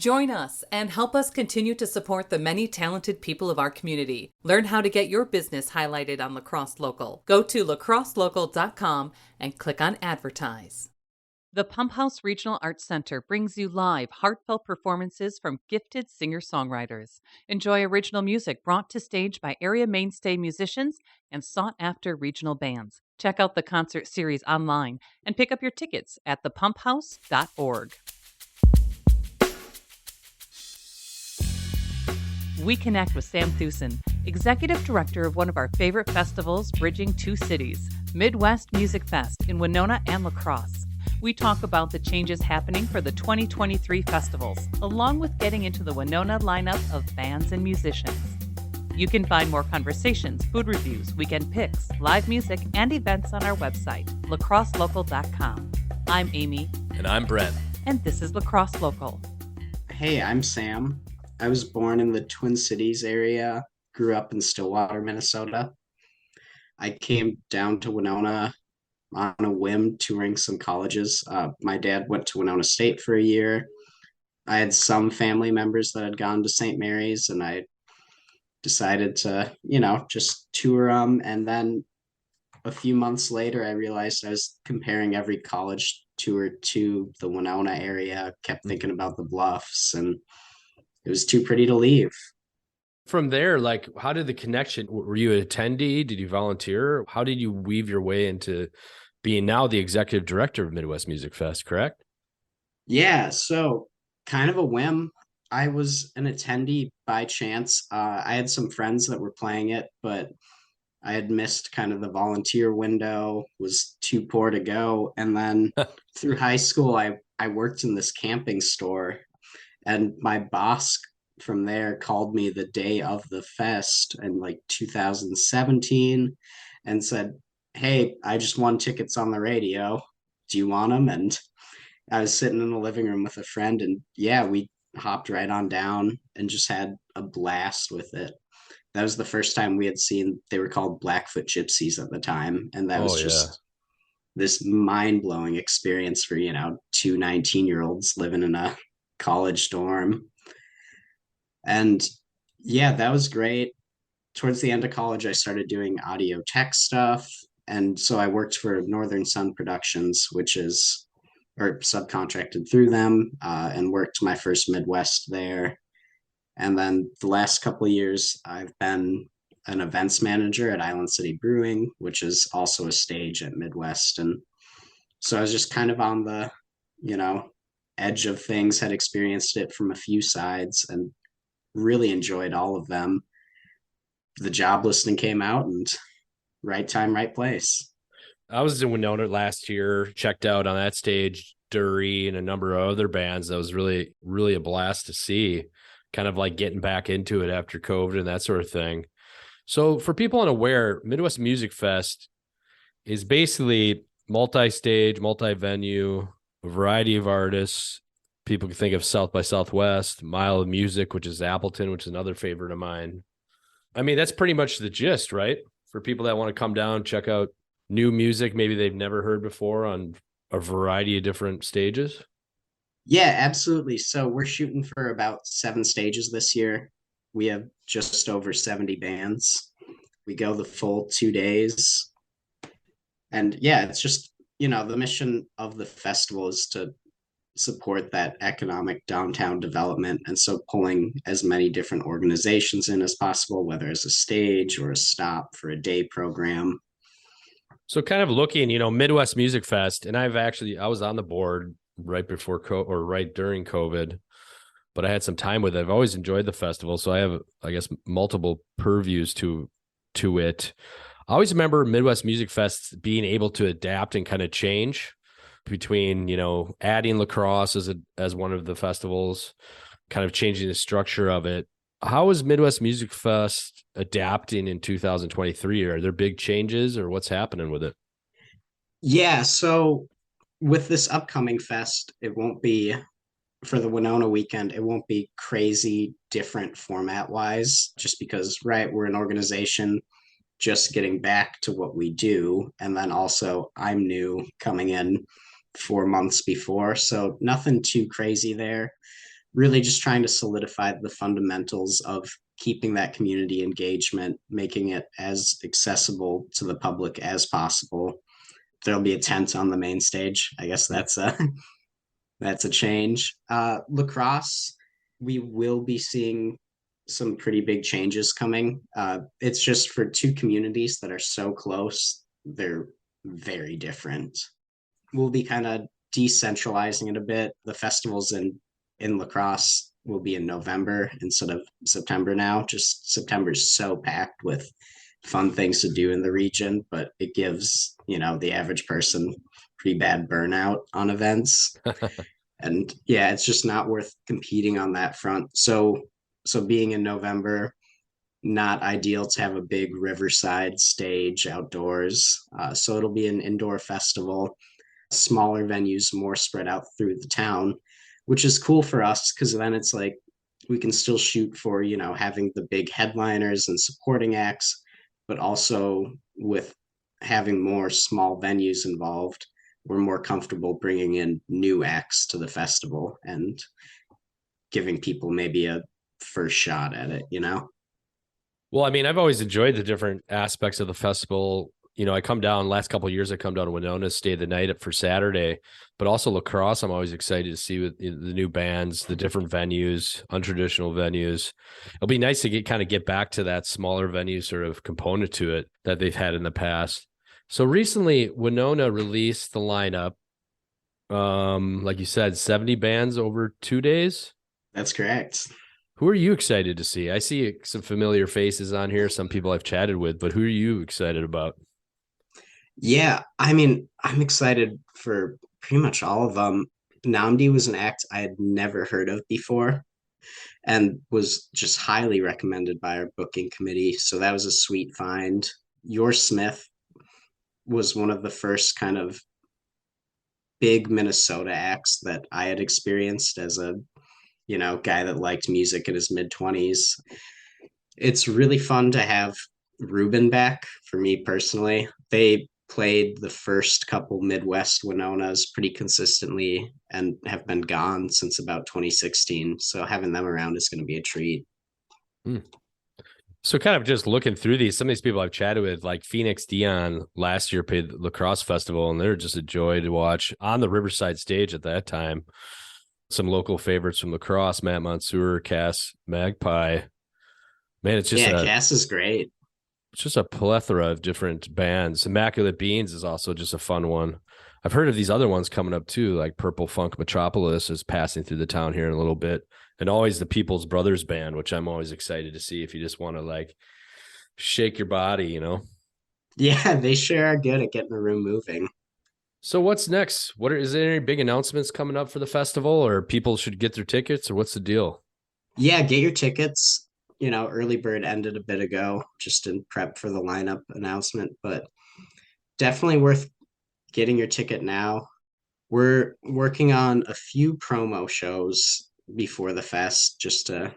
Join us and help us continue to support the many talented people of our community. Learn how to get your business highlighted on La Crosse Local. Go to lacrosselocal.com and click on Advertise. The Pump House Regional Arts Center brings you live, heartfelt performances from gifted singer-songwriters. Enjoy original music brought to stage by area mainstay musicians and sought-after regional bands. Check out the concert series online and pick up your tickets at thepumphouse.org. We connect with Sam Thueson, Executive Director of one of our favorite festivals, bridging two cities, Midwest Music Fest in Winona and La Crosse. We talk about the changes happening for the 2023 festivals, along with getting into the Winona lineup of bands and musicians. You can find more conversations, food reviews, weekend picks, live music, and events on our website, lacrosselocal.com. I'm Amy. And I'm Brent. And this is La Crosse Local. Hey, I'm Sam. I was born in the Twin Cities area, grew up in Stillwater, Minnesota. I came down to Winona on a whim, touring some colleges. My dad went to Winona State for a year. I had some family members that had gone to St. Mary's, and I decided to, just tour them. And then a few months later, I realized I was comparing every college tour to the Winona area, kept thinking about the Bluffs, and it was too pretty to leave. From there, how did the connection, were you an attendee? Did you volunteer? How did you weave your way into being now the executive director of Midwest Music Fest, correct? Yeah, so kind of a whim. I was an attendee by chance. I had some friends that were playing it, but I had missed kind of the volunteer window, was too poor to go. And then through high school, I worked in this camping store. And my boss from there called me the day of the fest in 2017 and said, "Hey, I just won tickets on the radio. Do you want them?" And I was sitting in the living room with a friend, and yeah, we hopped right on down and just had a blast with it. That was the first time we had seen, they were called Blackfoot Gypsies at the time. And that was just this mind-blowing experience for, two 19-year-olds living in a college dorm. And yeah, that was great. Towards the end of college, I started doing audio tech stuff. And so I worked for Northern Sun Productions, or subcontracted through them, and worked my first Midwest there. And then the last couple of years, I've been an events manager at Island City Brewing, which is also a stage at Midwest. And so I was just kind of on the, edge of things, had experienced it from a few sides and really enjoyed all of them. The job listing came out, and right time, right place. I was in Winona last year, checked out on that stage, Dury and a number of other bands. That was really, really a blast to see, kind of like getting back into it after COVID and that sort of thing. So for people unaware, Midwest Music Fest is basically multi-stage, multi-venue, a variety of artists. People can think of South by Southwest, Mile of Music, which is Appleton, which is another favorite of mine. I mean, that's pretty much the gist, right? For people that want to come down, check out new music maybe they've never heard before on a variety of different stages. Yeah, absolutely. So we're shooting for about 7 stages this year. We have just over 70 bands. We go the full 2 days. And yeah, it's just, the mission of the festival is to support that economic downtown development. And so pulling as many different organizations in as possible, whether it's a stage or a stop for a day program. So kind of looking, Midwest Music Fest, and I was on the board right before right during COVID, but I had some time with it. I've always enjoyed the festival. So I have, I guess, multiple purviews to it. I always remember Midwest Music Fest being able to adapt and kind of change between, adding La Crosse as one of the festivals, kind of changing the structure of it. How is Midwest Music Fest adapting in 2023? Are there big changes, or what's happening with it? Yeah, so with this upcoming fest, it won't be, for the Winona weekend, it won't be crazy different format wise, just because, right, we're an organization just getting back to what we do. And then also I'm new coming in 4 months before, so nothing too crazy there. really just trying to solidify the fundamentals of keeping that community engagement, making it as accessible to the public as possible. There'll be a tent on the main stage. I guess that's a change. Lacrosse, we will be seeing some pretty big changes coming. It's just for two communities that are so close, they're very different. We'll be kind of decentralizing it a bit. The festivals in Lacrosse will be in November instead of September now. Just September is so packed with fun things to do in the region, but it gives, the average person pretty bad burnout on events. And yeah, it's just not worth competing on that front. So being in November, not ideal to have a big riverside stage outdoors. So it'll be an indoor festival, smaller venues, more spread out through the town, which is cool for us because then it's like we can still shoot for, having the big headliners and supporting acts, but also with having more small venues involved, we're more comfortable bringing in new acts to the festival and giving people maybe a first shot at it. Well, I mean, I've always enjoyed the different aspects of the festival. I come down last couple of years, I come down to Winona, stay the night up for Saturday, but also Lacrosse. I'm always excited to see with the new bands, the different venues, untraditional venues. It'll be nice to get back to that smaller venue sort of component to it that they've had in the past. So recently Winona released the lineup. Like you said, 70 bands over 2 days. That's correct. Who are you excited to see? I see some familiar faces on here, some people I've chatted with, but who are you excited about? Yeah, I mean, I'm excited for pretty much all of them. Namdi was an act I had never heard of before and was just highly recommended by our booking committee. So that was a sweet find. Your Smith was one of the first kind of big Minnesota acts that I had experienced as a, guy that liked music in his mid 20s. It's really fun to have Ruben back for me personally. They played the first couple Midwest Winonas pretty consistently and have been gone since about 2016. So having them around is going to be a treat. Hmm. So kind of just looking through these, some of these people I've chatted with, like Phoenix Dion last year played the Lacrosse Festival, and they're just a joy to watch on the Riverside stage at that time. Some local favorites from Lacrosse, Matt Mansour, Cass Magpie. Man, it's just Cass is great. It's just a plethora of different bands. Immaculate Beans is also just a fun one. I've heard of these other ones coming up too, like Purple Funk Metropolis is passing through the town here in a little bit. And always the People's Brothers Band, which I'm always excited to see if you just want to like shake your body. Yeah, they sure are good at getting the room moving. So what's next? Is there any big announcements coming up for the festival, or people should get their tickets, or what's the deal? Yeah, get your tickets. Early bird ended a bit ago, just in prep for the lineup announcement, but definitely worth getting your ticket now. We're working on a few promo shows before the fest just to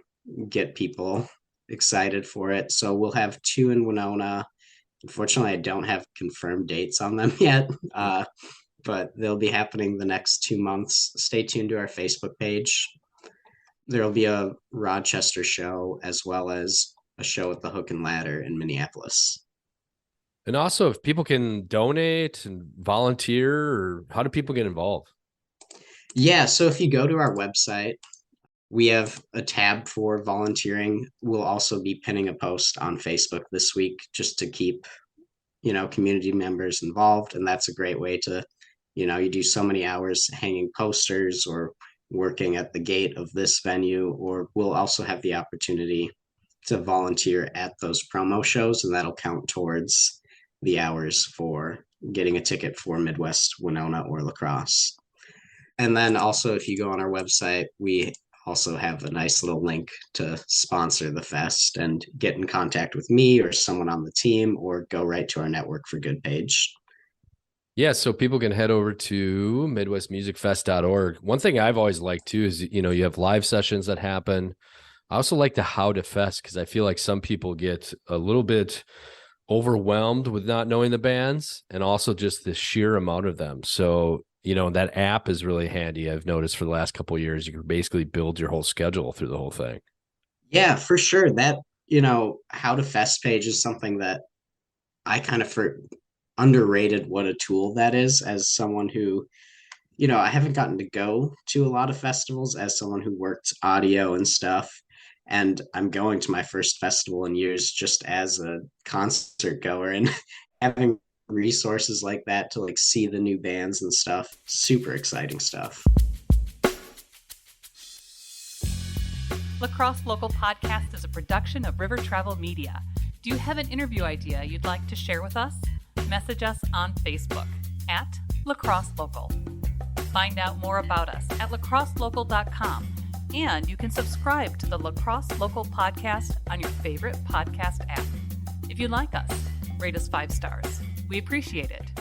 get people excited for it. So we'll have two in Winona. Unfortunately, I don't have confirmed dates on them yet, but they'll be happening the next 2 months. Stay tuned to our Facebook page. There'll be a Rochester show as well as a show at the Hook and Ladder in Minneapolis. And also, if people can donate and volunteer, or how do people get involved? Yeah, so if you go to our website, we have a tab for volunteering. We'll also be pinning a post on Facebook this week just to keep, community members involved. And that's a great way to, you do so many hours hanging posters or working at the gate of this venue, or we'll also have the opportunity to volunteer at those promo shows, and that'll count towards the hours for getting a ticket for Midwest Winona or Lacrosse. And then also, if you go on our website, we also have a nice little link to sponsor the fest and get in contact with me or someone on the team, or go right to our Network for Good page. Yeah, so people can head over to midwestmusicfest.org. One thing I've always liked too is, you have live sessions that happen. I also like the How to Fest because I feel like some people get a little bit overwhelmed with not knowing the bands and also just the sheer amount of them. So that app is really handy. I've noticed for the last couple of years, you can basically build your whole schedule through the whole thing. Yeah, for sure. That, how to fest page is something that I kind of underrated what a tool that is as someone who, I haven't gotten to go to a lot of festivals as someone who worked audio and stuff. And I'm going to my first festival in years just as a concert goer, and having resources like that to like see the new bands and stuff. Super exciting stuff. Lacrosse Local Podcast is a production of River Travel Media. Do you have an interview idea you'd like to share with us? Message us on Facebook at Lacrosse Local. Find out more about us at lacrosselocal.com, and you can subscribe to the Lacrosse Local Podcast on your favorite podcast app. If you like us, rate us 5 stars. We appreciate it.